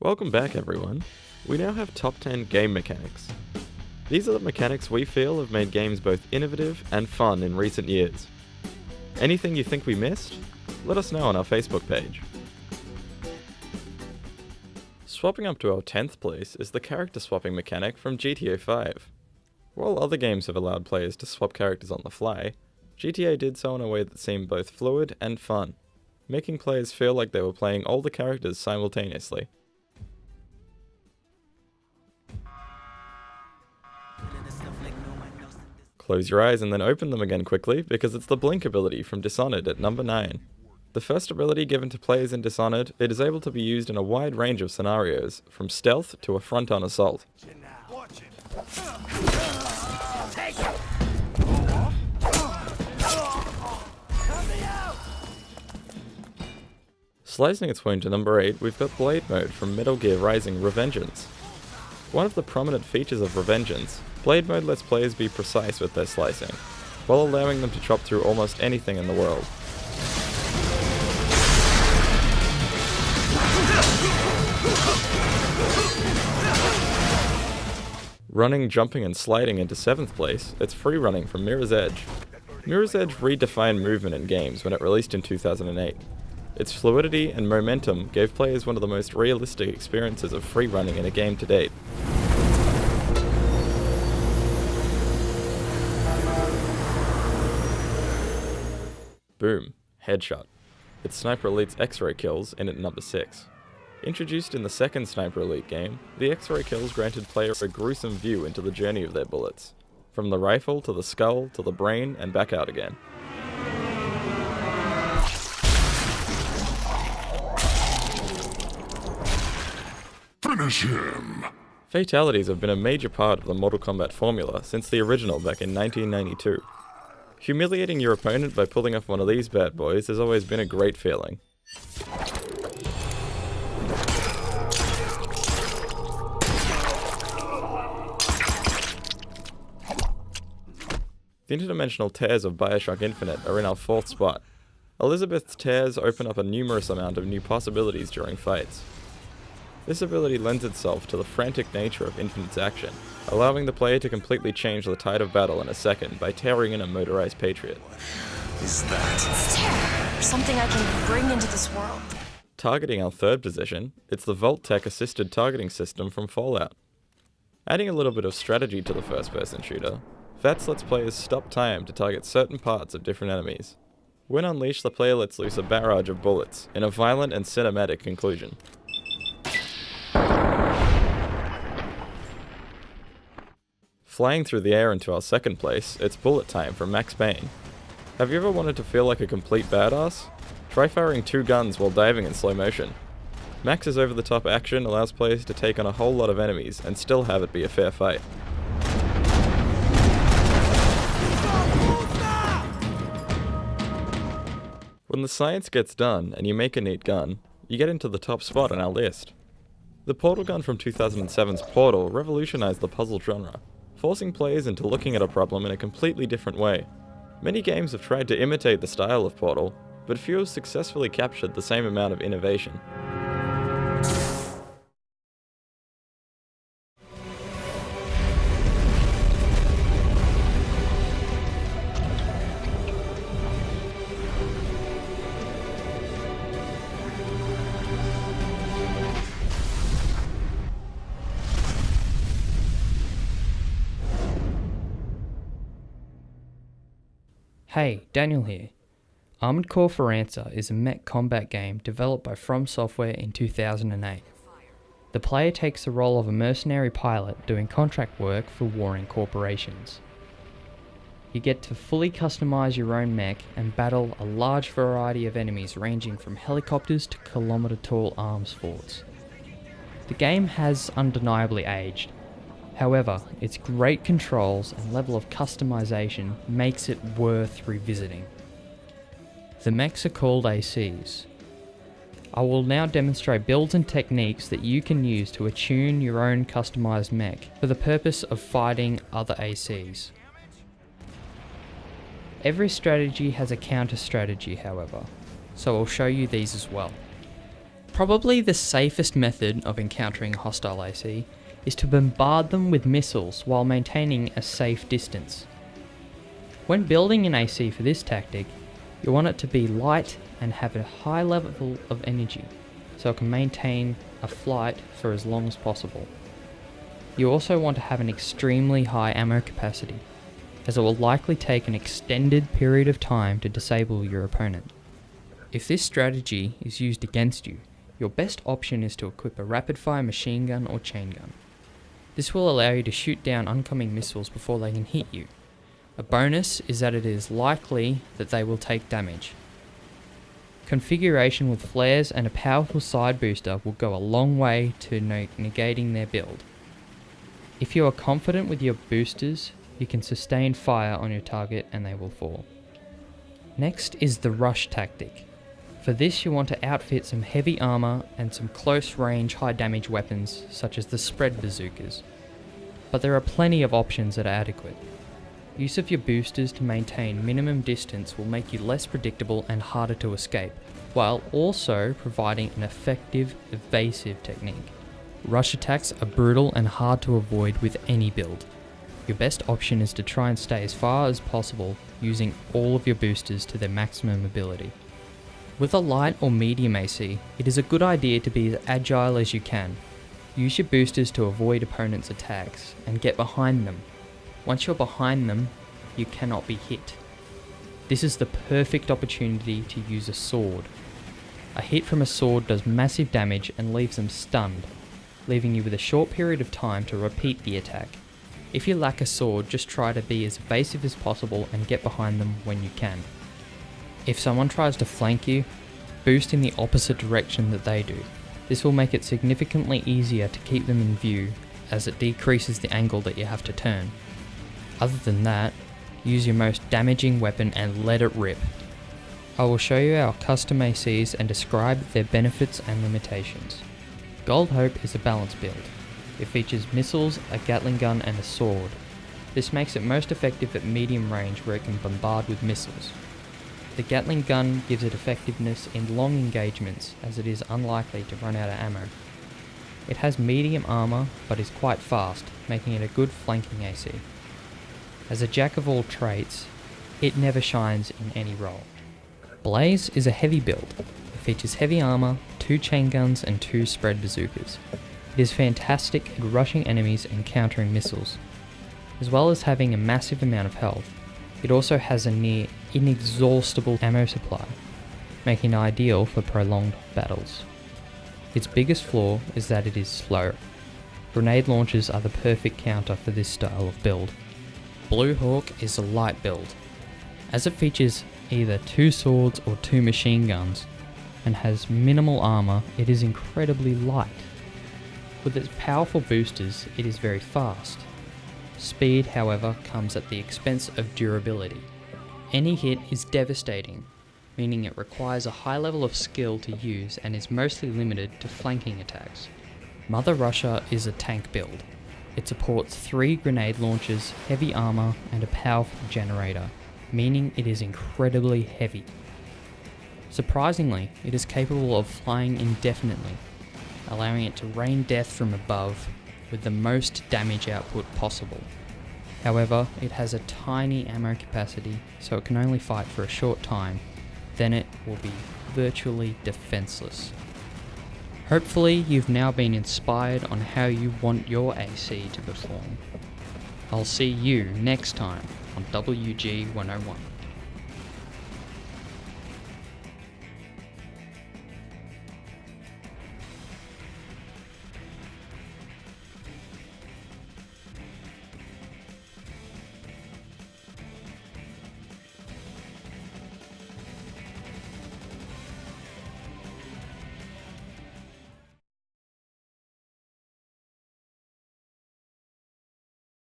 Welcome back everyone. We now have top 10 game mechanics. These are the mechanics we feel have made games both innovative and fun in recent years. Anything you think we missed? Let us know on our Facebook page. Swapping up to our 10th place is the character swapping mechanic from GTA 5. While other games have allowed players to swap characters on the fly, GTA did so in a way that seemed both fluid and fun, making players feel like they were playing all the characters simultaneously. Close your eyes and then open them again quickly because it's the blink ability from Dishonored at number 9. The first ability given to players in Dishonored, it is able to be used in a wide range of scenarios, from stealth to a front-on assault. Slicing its way into number 8, we've got Blade Mode from Metal Gear Rising: Revengeance. One of the prominent features of Revengeance, Blade Mode lets players be precise with their slicing, while allowing them to chop through almost anything in the world. Running, jumping and sliding into 7th place, it's free running from Mirror's Edge. Mirror's Edge redefined movement in games when it released in 2008. Its fluidity and momentum gave players one of the most realistic experiences of free running in a game to date. Boom. Headshot. It's Sniper Elite's X-ray kills in at number 6. Introduced in the second Sniper Elite game, the X-ray kills granted players a gruesome view into the journey of their bullets, from the rifle to the skull to the brain and back out again. Finish him! Fatalities have been a major part of the Mortal Kombat formula since the original back in 1992. Humiliating your opponent by pulling off one of these bad boys has always been a great feeling. The interdimensional tears of Bioshock Infinite are in our 4th spot. Elizabeth's tears open up a numerous amount of new possibilities during fights. This ability lends itself to the frantic nature of Infinite's action, allowing the player to completely change the tide of battle in a second by tearing in a motorized Patriot. Is that? It's terror, something I can bring into this world. Targeting our 3rd position, it's the Vault-Tec assisted targeting system from Fallout. Adding a little bit of strategy to the first-person shooter, VATS lets players stop time to target certain parts of different enemies. When unleashed, the player lets loose a barrage of bullets in a violent and cinematic conclusion. Flying through the air into our 2nd place, it's Bullet Time from Max Payne. Have you ever wanted to feel like a complete badass? Try firing 2 guns while diving in slow motion. Max's over-the-top action allows players to take on a whole lot of enemies and still have it be a fair fight. When the science gets done and you make a neat gun, you get into the top spot on our list. The Portal gun from 2007's Portal revolutionized the puzzle genre, forcing players into looking at a problem in a completely different way. Many games have tried to imitate the style of Portal, but few have successfully captured the same amount of innovation. Hey, Daniel here. Armored Core for Answer is a mech combat game developed by From Software in 2008. The player takes the role of a mercenary pilot doing contract work for warring corporations. You get to fully customize your own mech and battle a large variety of enemies ranging from helicopters to kilometre-tall arms forts. The game has undeniably aged. However, its great controls and level of customization makes it worth revisiting. The mechs are called ACs. I will now demonstrate builds and techniques that you can use to attune your own customized mech for the purpose of fighting other ACs. Every strategy has a counter strategy, however, so I'll show you these as well. Probably the safest method of encountering a hostile AC is to bombard them with missiles while maintaining a safe distance. When building an AC for this tactic, you want it to be light and have a high level of energy, so it can maintain a flight for as long as possible. You also want to have an extremely high ammo capacity, as it will likely take an extended period of time to disable your opponent. If this strategy is used against you, your best option is to equip a rapid-fire machine gun or chain gun. This will allow you to shoot down oncoming missiles before they can hit you. A bonus is that it is likely that they will take damage. Configuration with flares and a powerful side booster will go a long way to negating their build. If you are confident with your boosters, you can sustain fire on your target and they will fall. Next is the rush tactic. For this you want to outfit some heavy armor and some close range high damage weapons such as the spread bazookas. But there are plenty of options that are adequate. Use of your boosters to maintain minimum distance will make you less predictable and harder to escape, while also providing an effective evasive technique. Rush attacks are brutal and hard to avoid with any build. Your best option is to try and stay as far as possible using all of your boosters to their maximum ability. With a light or medium AC, it is a good idea to be as agile as you can. Use your boosters to avoid opponents' attacks and get behind them. Once you're behind them, you cannot be hit. This is the perfect opportunity to use a sword. A hit from a sword does massive damage and leaves them stunned, leaving you with a short period of time to repeat the attack. If you lack a sword, just try to be as evasive as possible and get behind them when you can. If someone tries to flank you, boost in the opposite direction that they do. This will make it significantly easier to keep them in view, as it decreases the angle that you have to turn. Other than that, use your most damaging weapon and let it rip. I will show you our custom ACs and describe their benefits and limitations. Gold Hope is a balanced build. It features missiles, a Gatling gun and a sword. This makes it most effective at medium range where it can bombard with missiles. The Gatling gun gives it effectiveness in long engagements as it is unlikely to run out of ammo. It has medium armor but is quite fast, making it a good flanking AC. As a jack of all trades, it never shines in any role. Blaze is a heavy build. It features heavy armor, 2 chain guns and 2 spread bazookas. It is fantastic at rushing enemies and countering missiles. As well as having a massive amount of health, it also has a near inexhaustible ammo supply, making it ideal for prolonged battles. Its biggest flaw is that it is slow. Grenade launchers are the perfect counter for this style of build. Blue Hawk is a light build. As it features either 2 swords or 2 machine guns and has minimal armor, it is incredibly light. With its powerful boosters, it is very fast. Speed, however, comes at the expense of durability. Any hit is devastating, meaning it requires a high level of skill to use and is mostly limited to flanking attacks. Mother Russia is a tank build. It supports 3 grenade launchers, heavy armor, and a powerful generator, meaning it is incredibly heavy. Surprisingly, it is capable of flying indefinitely, allowing it to rain death from above with the most damage output possible. However, it has a tiny ammo capacity, so it can only fight for a short time, then it will be virtually defenseless. Hopefully you've now been inspired on how you want your AC to perform. I'll see you next time on WG101.